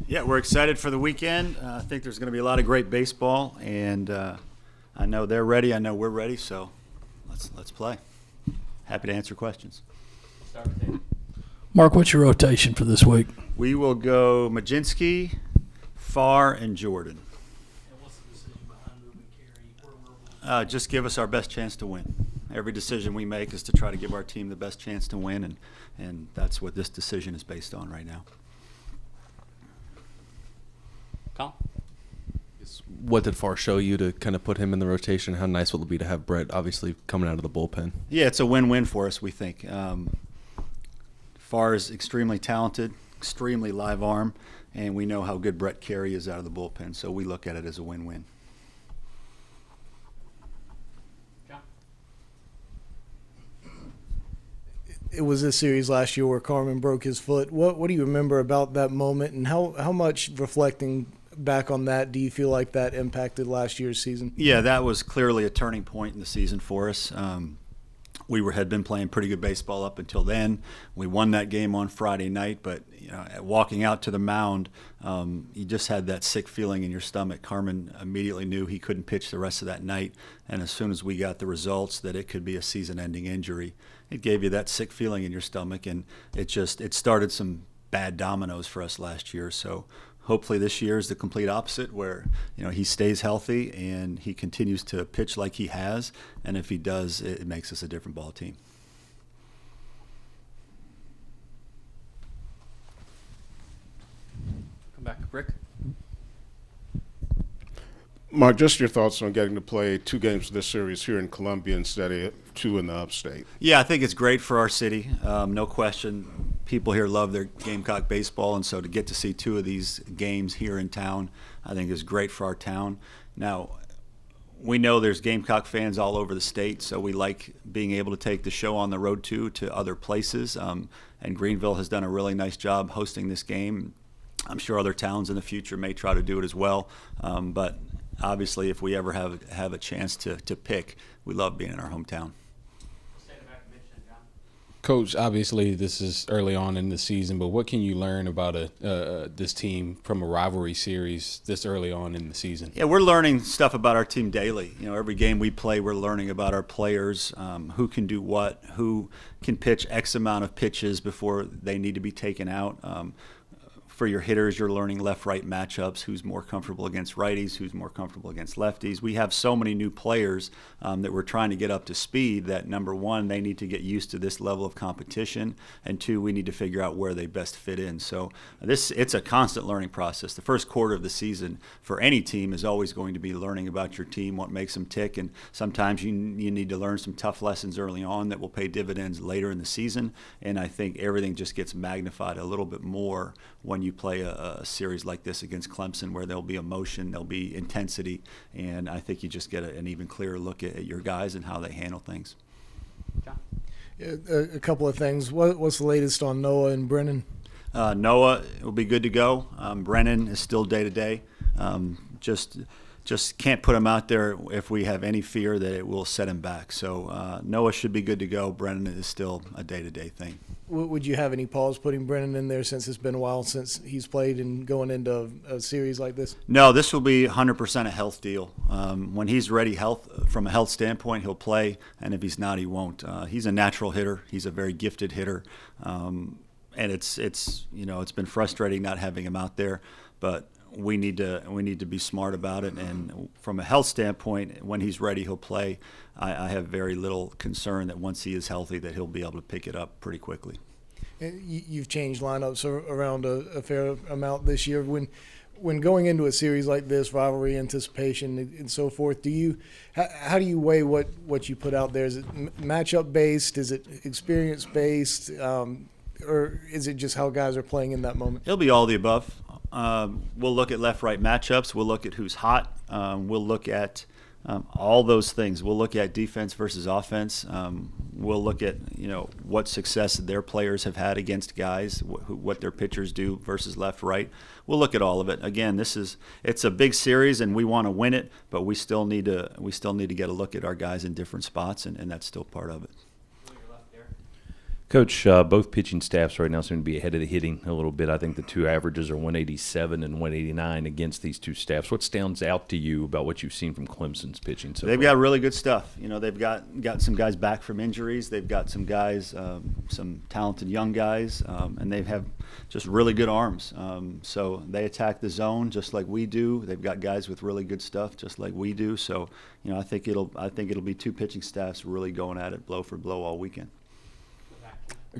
Yeah, we're excited for the weekend. I think there's going to be a lot of great baseball, and I know they're ready. I know we're ready, so let's play. Happy to answer questions. Start with Dave. Mark, what's your rotation for this week? We will go Majinski, Farr, and Jordan. And what's the decision behind moving Carey? Just give us our best chance to win. Every decision we make is to try to give our team the best chance to win, and that's what this decision is based on right now. Colin? What did Farr show you to kind of put him in the rotation? How nice will it be to have Brett obviously coming out of the bullpen? Yeah, it's a win-win for us, we think. Farr is extremely talented, extremely live arm, and we know how good Brett Carey is out of the bullpen, so we look at it as a win-win. John? It was this series last year where Carmen broke his foot. What do you remember about that moment, and how much reflecting back on that do you feel like that impacted last year's season? Yeah, that was clearly a turning point in the season for us. We had been playing pretty good baseball up until then. We won that game on Friday night, but walking out to the mound, you just had that sick feeling in your stomach. Carmen immediately knew he couldn't pitch the rest of that night, and as soon as we got the results that it could be a season-ending injury, it gave you that sick feeling in your stomach, and it started some bad dominoes for us last year. So hopefully this year is the complete opposite, where he stays healthy and he continues to pitch like he has, and if he does, it makes us a different ball team. Come back, Rick. Mark, just your thoughts on getting to play 2 games of this series here in Columbia instead of 2 in the upstate. Yeah, I think it's great for our city, no question. People here love their Gamecock baseball, and so to get to see 2 of these games here in town, I think is great for our town. Now, we know there's Gamecock fans all over the state, so we like being able to take the show on the road to other places, and Greenville has done a really nice job hosting this game. I'm sure other towns in the future may try to do it as well, but obviously if we ever have a chance to pick, we love being in our hometown. Coach, obviously this is early on in the season, but what can you learn about this team from a rivalry series this early on in the season? Yeah, we're learning stuff about our team daily. Every game we play, we're learning about our players, who can do what, who can pitch X amount of pitches before they need to be taken out. For your hitters, you're learning left-right matchups, who's more comfortable against righties, who's more comfortable against lefties. We have so many new players that we're trying to get up to speed that, number one, they need to get used to this level of competition, and 2, we need to figure out where they best fit in. So it's a constant learning process. The first quarter of the season for any team is always going to be learning about your team, what makes them tick, and sometimes you need to learn some tough lessons early on that will pay dividends later in the season, and I think everything just gets magnified a little bit more when you play a series like this against Clemson, where there'll be emotion, there'll be intensity, and I think you just get an even clearer look at your guys and how they handle things. John? A couple of things. What's the latest on Noah and Brennan? Noah will be good to go. Brennan is still day-to-day. Just can't put him out there if we have any fear that it will set him back. So Noah should be good to go. Brennan is still a day-to-day thing. Would you have any pause putting Brennan in there since it's been a while since he's played and going into a series like this? No, this will be 100% a health deal. When he's ready from a health standpoint, he'll play, and if he's not, he won't. He's a natural hitter. He's a very gifted hitter. And it's been frustrating not having him out there, but we need to be smart about it, and from a health standpoint, when he's ready, he'll play. I have very little concern that once he is healthy that he'll be able to pick it up pretty quickly. You've changed lineups around a fair amount this year. When going into a series like this, rivalry, anticipation, and so forth, how do you weigh what you put out there? Is it matchup based? Is it experience based? Or is it just how guys are playing in that moment? It'll be all the above. We'll look at left-right matchups. We'll look at who's hot. We'll look at all those things. We'll look at defense versus offense. We'll look at what success their players have had against guys, what their pitchers do versus left-right. We'll look at all of it. Again, it's a big series, and we want to win it, but we still need to get a look at our guys in different spots, and that's still part of it. Coach, both pitching staffs right now seem to be ahead of the hitting a little bit. I think the two averages are 187 and 189 against these two staffs. What stands out to you about what you've seen from Clemson's pitching so They've far? got really good stuff. You know, they've got some guys back from injuries. They've got some guys, some talented young guys, and they have just really good arms. So they attack the zone just like we do. They've got guys with really good stuff just like we do. So, you know, I think it'll be two pitching staffs really going at it blow for blow all weekend.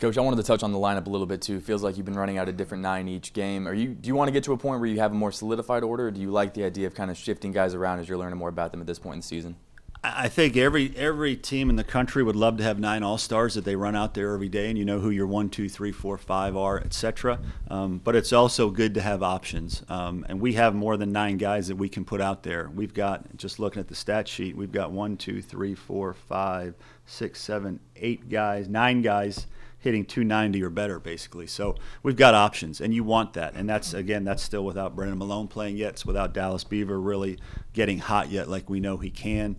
Coach, I wanted to touch on the lineup a little bit too. It feels like you've been running out a different 9 each game. Do you want to get to a point where you have a more solidified order, or do you like the idea of kind of shifting guys around as you're learning more about them at this point in the season? I think every team in the country would love to have 9 all-stars that they run out there every day, and you know who your 1, 2, 3, 4, 5 are, etc. But it's also good to have options, and we have more than 9 guys that we can put out there. We've got, just looking at the stat sheet, we've got 1, 2, 3, 4, 5, 6, 7, 8 guys, 9 guys hitting 290 or better, basically. So we've got options, and you want that. And that's still without Brennan Malone playing yet. It's without Dallas Beaver really getting hot yet like we know he can.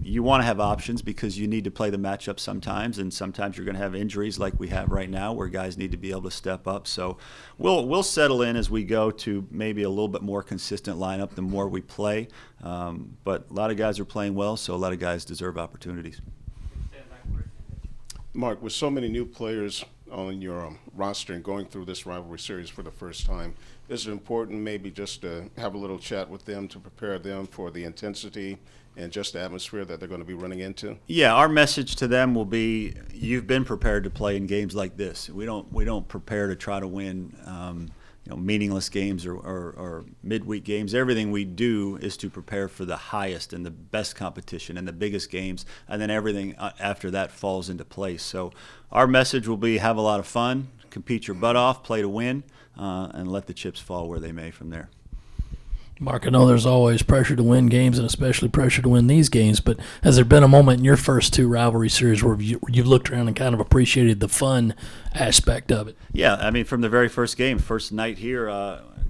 You want to have options because you need to play the matchup sometimes, and sometimes you're going to have injuries like we have right now where guys need to be able to step up. So we'll settle in as we go to maybe a little bit more consistent lineup the more we play. But a lot of guys are playing well, so a lot of guys deserve opportunities. Mark, with so many new players on your roster and going through this rivalry series for the first time, is it important maybe just to have a little chat with them to prepare them for the intensity and just the atmosphere that they're going to be running into? Yeah, our message to them will be: you've been prepared to play in games like this. We don't prepare to try to win meaningless games or midweek games. Everything we do is to prepare for the highest and the best competition and the biggest games, and then everything after that falls into place. So our message will be: have a lot of fun, compete your butt off, play to win, and let the chips fall where they may from there. Mark, I know there's always pressure to win games and especially pressure to win these games, but has there been a moment in your first 2 rivalry series where you've looked around and kind of appreciated the fun aspect of it? Yeah, I mean, from the very first game, first night here,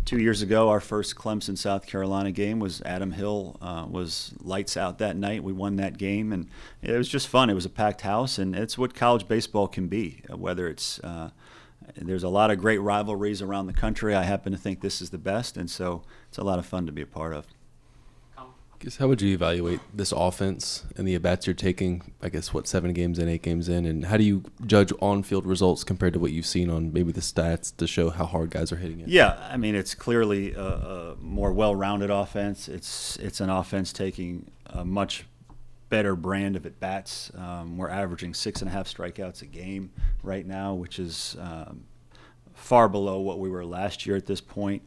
2 years ago, our first Clemson, South Carolina game was Adam Hill was lights out that night. We won that game, and it was just fun. It was a packed house, and it's what college baseball can be, whether it's there's a lot of great rivalries around the country. I happen to think this is the best, and so it's a lot of fun to be a part of. How would you evaluate this offense and the at-bats you're taking, 7 games in, 8 games in, and how do you judge on-field results compared to what you've seen on maybe the stats to show how hard guys are hitting it? Yeah, I mean, it's clearly a more well-rounded offense. It's an offense taking a much better brand of at-bats. We're averaging 6.5 strikeouts a game right now, which is far below what we were last year at this point.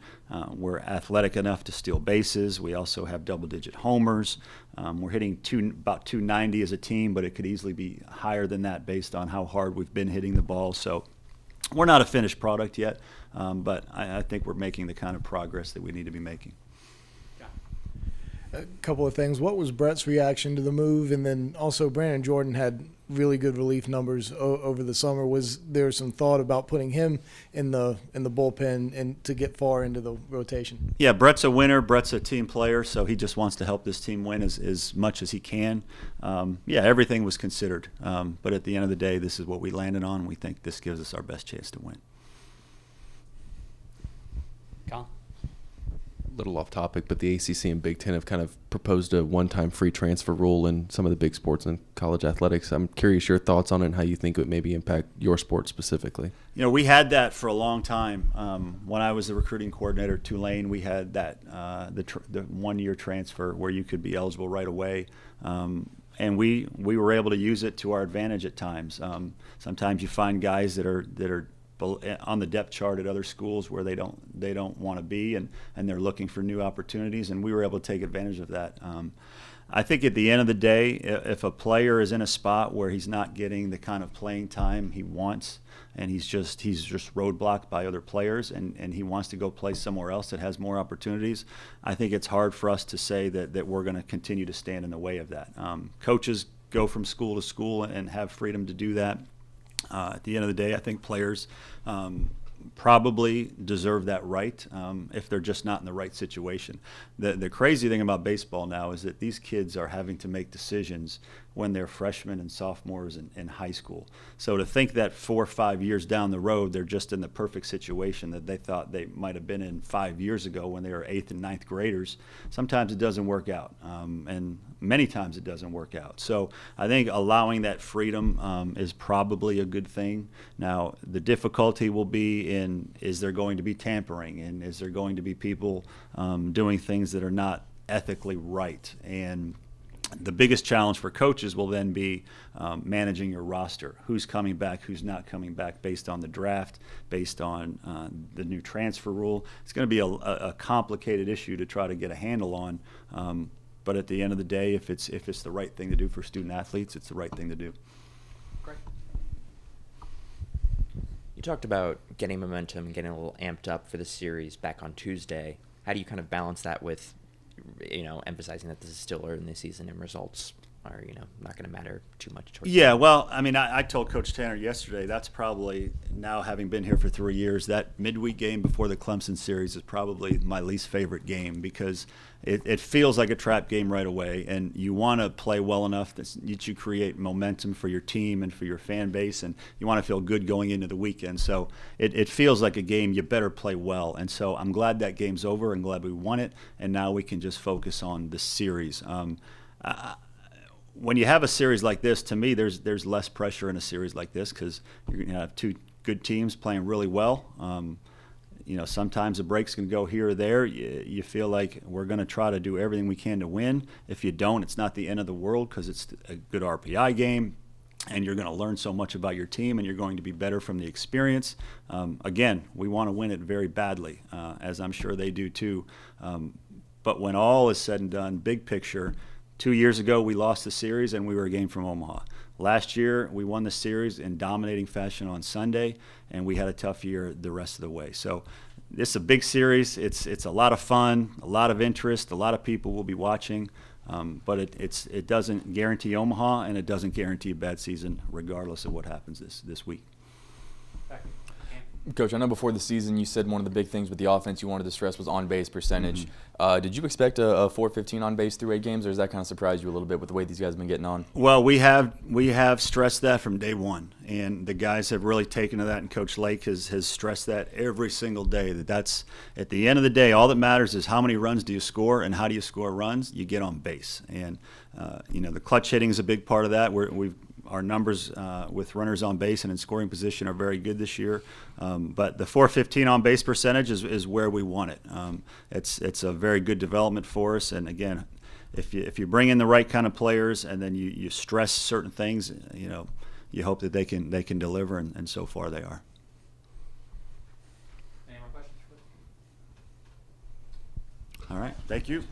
We're athletic enough to steal bases. We also have double-digit homers. We're hitting about 290 as a team, but it could easily be higher than that based on how hard we've been hitting the ball. So we're not a finished product yet, but I think we're making the kind of progress that we need to be making. A couple of things. What was Brett's reaction to the move? And then also Brandon Jordan had really good relief numbers over the summer. Was there some thought about putting him in the bullpen and to get far into the rotation? Yeah, Brett's a winner. Brett's a team player, so he just wants to help this team win as much as he can. Yeah, everything was considered. But at the end of the day, this is what we landed on. We think this gives us our best chance to win. Colin? Little off topic, but the ACC and Big Ten have kind of proposed a one-time free transfer rule in some of the big sports and college athletics. I'm curious your thoughts on it and how you think it would maybe impact your sport specifically. You know, we had that for a long time. When I was the recruiting coordinator at Tulane, we had that the one-year transfer where you could be eligible right away. And we were able to use it to our advantage at times. Sometimes you find guys that are on the depth chart at other schools where they don't want to be, and they're looking for new opportunities, and we were able to take advantage of that. I think at the end of the day, if a player is in a spot where he's not getting the kind of playing time he wants, and he's just roadblocked by other players, and he wants to go play somewhere else that has more opportunities, I think it's hard for us to say that we're going to continue to stand in the way of that. Coaches go from school to school and have freedom to do that. At the end of the day, I think players probably deserve that right if they're just not in the right situation. The crazy thing about baseball now is that these kids are having to make decisions when they're freshmen and sophomores in high school. So to think that 4 or 5 years down the road, they're just in the perfect situation that they thought they might have been in 5 years ago when they were 8th and 9th graders, sometimes it doesn't work out. And many times it doesn't work out. So I think allowing that freedom is probably a good thing. Now, the difficulty will be in, is there going to be tampering, and is there going to be people doing things that are not ethically right? And the biggest challenge for coaches will then be managing your roster. Who's coming back, who's not coming back, based on the draft, based on the new transfer rule. It's going to be a complicated issue to try to get a handle on. But at the end of the day, if it's the right thing to do for student athletes, it's the right thing to do. You talked about getting momentum, getting a little amped up for the series back on Tuesday. How do you kind of balance that with, emphasizing that this is still early in the season and results are, not going to matter too much towards Yeah, well, I mean, I told Coach Tanner yesterday, that's probably, now having been here for 3 years, that midweek game before the Clemson series is probably my least favorite game, because it feels like a trap game right away, and you want to play well enough that you create momentum for your team and for your fan base, and you want to feel good going into the weekend. So it feels like a game you better play well, and so I'm glad that game's over and glad we won it, and now we can just focus on the series. When you have a series like this, to me, there's less pressure in a series like this, because you're going to have two good teams playing really well. Sometimes the breaks can go here or there. You feel like we're going to try to do everything we can to win. If you don't, it's not the end of the world, because it's a good RPI game, and you're going to learn so much about your team, and you're going to be better from the experience. Again, we want to win it very badly, as I'm sure they do too. But when all is said and done, big picture, 2 years ago, we lost the series, and we were a game from Omaha. Last year, we won the series in dominating fashion on Sunday, and we had a tough year the rest of the way. So this is a big series. It's a lot of fun, a lot of interest, a lot of people will be watching. But it doesn't guarantee Omaha, and it doesn't guarantee a bad season regardless of what happens this week. Coach, I know before the season you said one of the big things with the offense you wanted to stress was on-base percentage. Did you expect a 415 on base through 8 games, or does that kind of surprise you a little bit with the way these guys have been getting on? Well, we have stressed that from day one, and the guys have really taken to that, and Coach Lake has stressed that every single day, that's at the end of the day, all that matters is how many runs do you score, and how do you score runs? You get on base. And the clutch hitting is a big part of that. Our numbers with runners on base and in scoring position are very good this year. But the 415 on base percentage is where we want it. It's a very good development for us. And again, if you bring in the right kind of players, and then you stress certain things, you hope that they can deliver, and so far they are. Any more questions? All right, thank you.